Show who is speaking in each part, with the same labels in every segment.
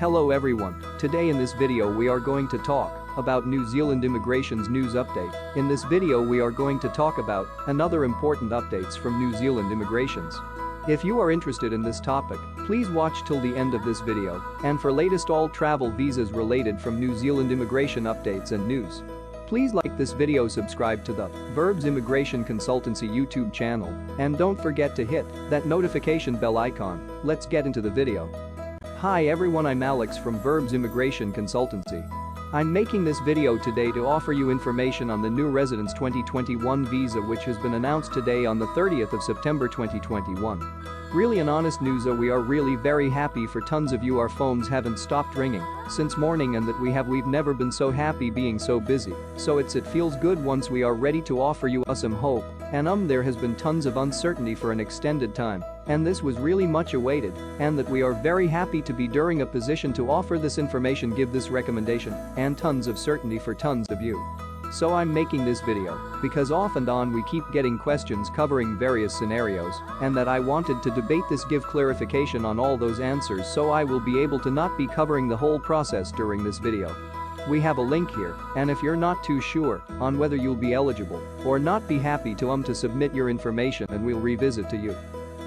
Speaker 1: Hello everyone, today in this video we are going to talk about New Zealand immigration's news update. In this video we are going to talk about another important updates from New Zealand immigrations. If you are interested in this topic, please watch till the end of this video and for latest all travel visas related from New Zealand immigration updates and news. Please like this video, subscribe to the Verbs Immigration Consultancy YouTube channel and don't forget to hit that notification bell icon. Let's get into the video. Hi everyone, I'm Alex from Verbs Immigration Consultancy. I'm making this video today to offer you information on the new Residence 2021 visa which has been announced today on the 30th of September 2021. Really an honest news, we are really very happy for tons of you. Our phones haven't stopped ringing since morning and that we've never been so happy being so busy. So it feels good once we are ready to offer you some hope. And there has been tons of uncertainty for an extended time. And this was really much awaited and that we are very happy to be during a position to offer this information, give this recommendation and tons of certainty for tons of you. So I'm making this video because off and on we keep getting questions covering various scenarios and that I wanted to debate this, give clarification on all those answers, so I will be able to not be covering the whole process during this video. We have a link here, and if you're not too sure on whether you'll be eligible or not, be happy to submit your information and we'll revisit to you.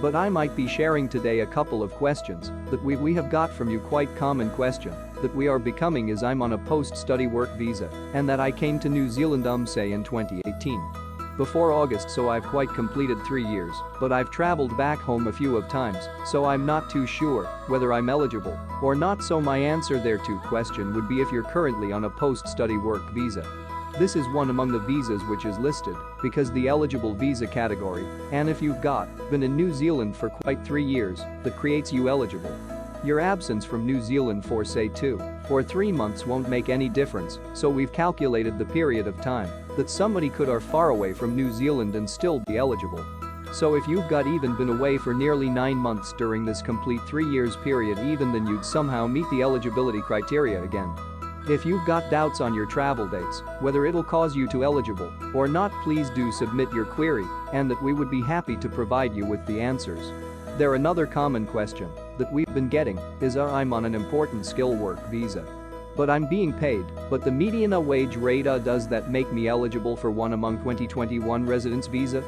Speaker 1: But I might be sharing today a couple of questions that we have got from you, quite common question that we are becoming is I'm on a post-study work visa and that I came to New Zealand say in 2018. Before August, so I've quite completed 3 years, but I've traveled back home a few of times, so I'm not too sure whether I'm eligible or not. So my answer there to question would be if you're currently on a post-study work visa. This is one among the visas which is listed because the eligible visa category, and if you've been in New Zealand for quite 3 years, that creates you eligible. Your absence from New Zealand for say 2 or 3 months won't make any difference, so we've calculated the period of time that somebody could are far away from New Zealand and still be eligible. So if you've even been away for nearly 9 months during this complete 3 years period, even then you'd somehow meet the eligibility criteria again. If you've got doubts on your travel dates, whether it'll cause you to eligible or not, please do submit your query and that we would be happy to provide you with the answers. There another common question that we've been getting is I'm on an important skill work visa. But I'm being paid, but the median wage rate, does that make me eligible for one among 2021 residence visa?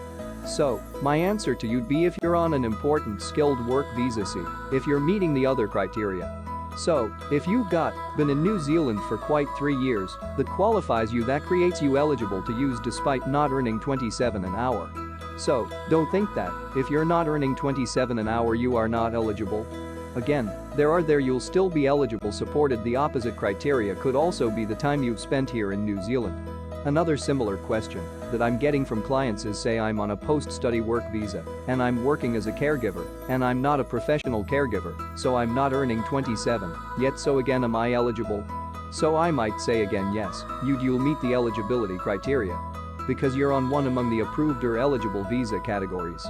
Speaker 1: So, my answer to you'd be if you're on an important skilled work visa, see if you're meeting the other criteria. So, if you've been in New Zealand for quite 3 years, that qualifies you, that creates you eligible to use despite not earning 27 an hour. So, don't think that if you're not earning 27 an hour you are not eligible. Again, you'll still be eligible, supported the opposite criteria could also be the time you've spent here in New Zealand. Another similar question that I'm getting from clients is say I'm on a post-study work visa and I'm working as a caregiver and I'm not a professional caregiver, so I'm not earning 27 yet, so again am I eligible? So I might say again yes, you'll meet the eligibility criteria because you're on one among the approved or eligible visa categories.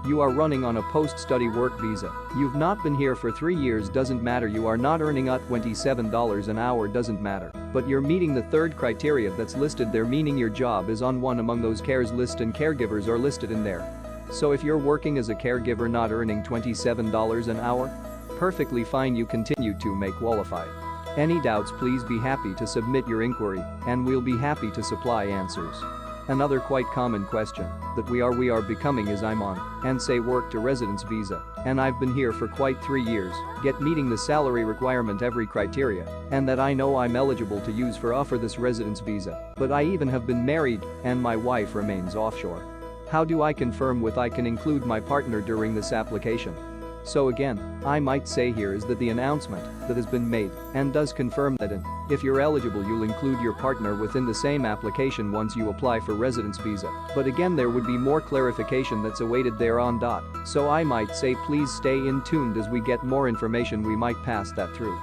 Speaker 1: You are running on a post-study work visa. You've not been here for 3 years, doesn't matter. You are not earning $27 an hour, doesn't matter. But you're meeting the third criteria that's listed there, meaning your job is on one among those cares list and caregivers are listed in there. So if you're working as a caregiver not earning $27 an hour, perfectly fine, you continue to may qualify. Any doubts, please be happy to submit your inquiry and we'll be happy to supply answers. Another quite common question that we are becoming is I'm on and say work to residence visa and I've been here for quite 3 years, yet meeting the salary requirement every criteria, and that I know I'm eligible to use for offer this residence visa, but I even have been married and my wife remains offshore. How do I confirm I can include my partner during this application? So again, I might say here is that the announcement that has been made and does confirm that if you're eligible you'll include your partner within the same application once you apply for residence visa, but again there would be more clarification that's awaited thereon. So I might say please stay in tuned as we get more information, we might pass that through.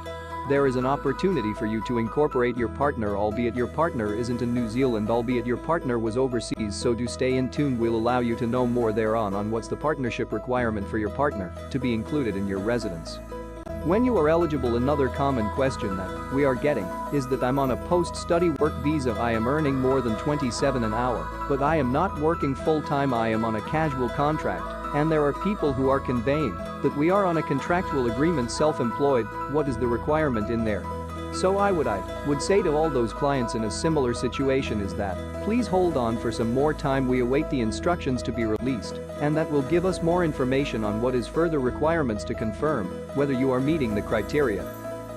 Speaker 1: There is an opportunity for you to incorporate your partner, albeit your partner isn't in New Zealand, albeit your partner was overseas, so do stay in tune, we'll allow you to know more thereon on what's the partnership requirement for your partner to be included in your residence. When you are eligible, another common question that we are getting is that I'm on a post-study work visa, I am earning more than 27 an hour, but I am not working full-time, I am on a casual contract And there are people who are conveying that we are on a contractual agreement self-employed. What is the requirement in there? So I would say to all those clients in a similar situation is that, please hold on for some more time. We await the instructions to be released, and that will give us more information on what is further requirements to confirm whether you are meeting the criteria.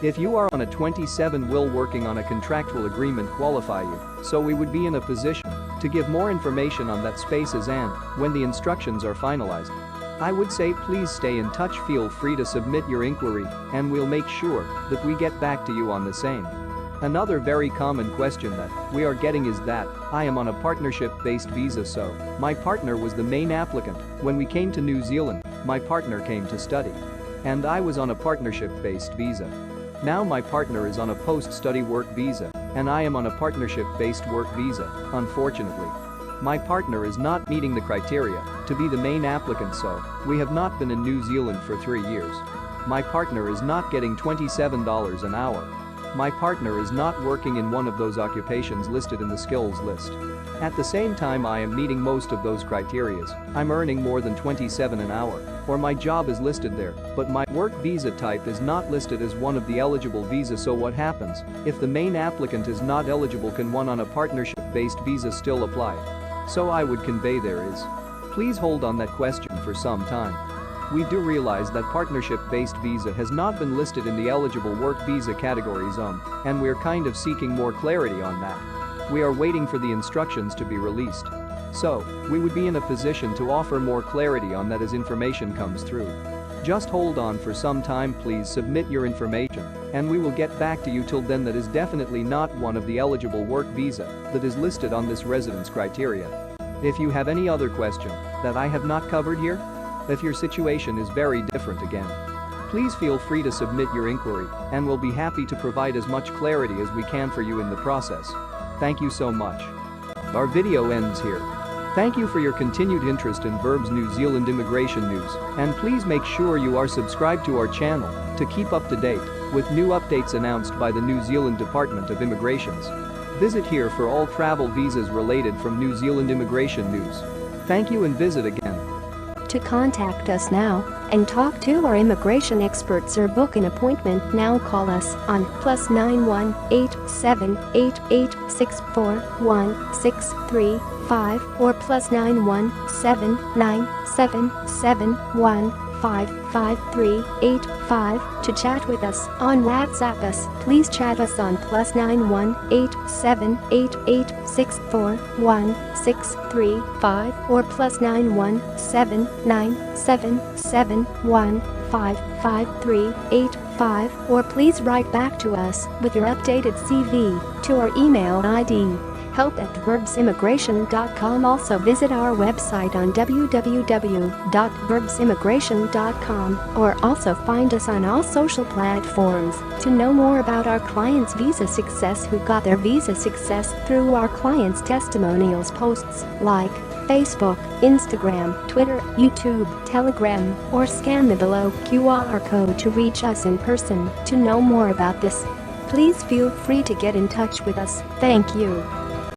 Speaker 1: If you are on a 27 will working on a contractual agreement qualify you, so we would be in a position to give more information on that spaces and when the instructions are finalized. I would say please stay in touch. Feel free to submit your inquiry and we'll make sure that we get back to you on the same. Another very common question that we are getting is that I am on a partnership-based visa, so my partner was the main applicant. When we came to New Zealand, my partner came to study. And I was on a partnership-based visa. Now my partner is on a post-study work visa and I am on a partnership-based work visa. Unfortunately, my partner is not meeting the criteria to be the main applicant, so we have not been in New Zealand for 3 years. My partner is not getting $27 an hour. My partner is not working in one of those occupations listed in the skills list. At the same time, I am meeting most of those criteria. I'm earning more than 27 an hour, or my job is listed there, but my work visa type is not listed as one of the eligible visas. So what happens if the main applicant is not eligible? Can one on a partnership-based visa still apply? So I would convey there is, please hold on that question for some time. We do realize that partnership-based visa has not been listed in the eligible work visa category zone, and we're kind of seeking more clarity on that. We are waiting for the instructions to be released. So, we would be in a position to offer more clarity on that as information comes through. Just hold on for some time. Please submit your information and we will get back to you. Till then, that is definitely not one of the eligible work visa that is listed on this residence criteria. If you have any other question that I have not covered here, if your situation is very different again, please feel free to submit your inquiry and we'll be happy to provide as much clarity as we can for you in the process. Thank you so much. Our video ends here. Thank you for your continued interest in Verbs New Zealand immigration news, and please make sure you are subscribed to our channel to keep up to date with new updates announced by the New Zealand Department of Immigrations. Visit here for all travel visas related from New Zealand immigration news. Thank you and visit again.
Speaker 2: To contact us now and talk to our immigration experts or book an appointment now, call us on +91 878 864 1635 or +91 79771 55385. To chat with us on WhatsApp us, please chat us on +91 878 864 1635 or +91 79771 55385, or please write back to us with your updated CV to our email ID help@verbsimmigration.com. Also visit our website on www.verbsimmigration.com, or also find us on all social platforms to know more about our clients' visa success who got their visa success through our clients' testimonials posts like Facebook, Instagram, Twitter, YouTube, Telegram, or scan the below QR code to reach us in person to know more about this. Please feel free to get in touch with us. Thank you.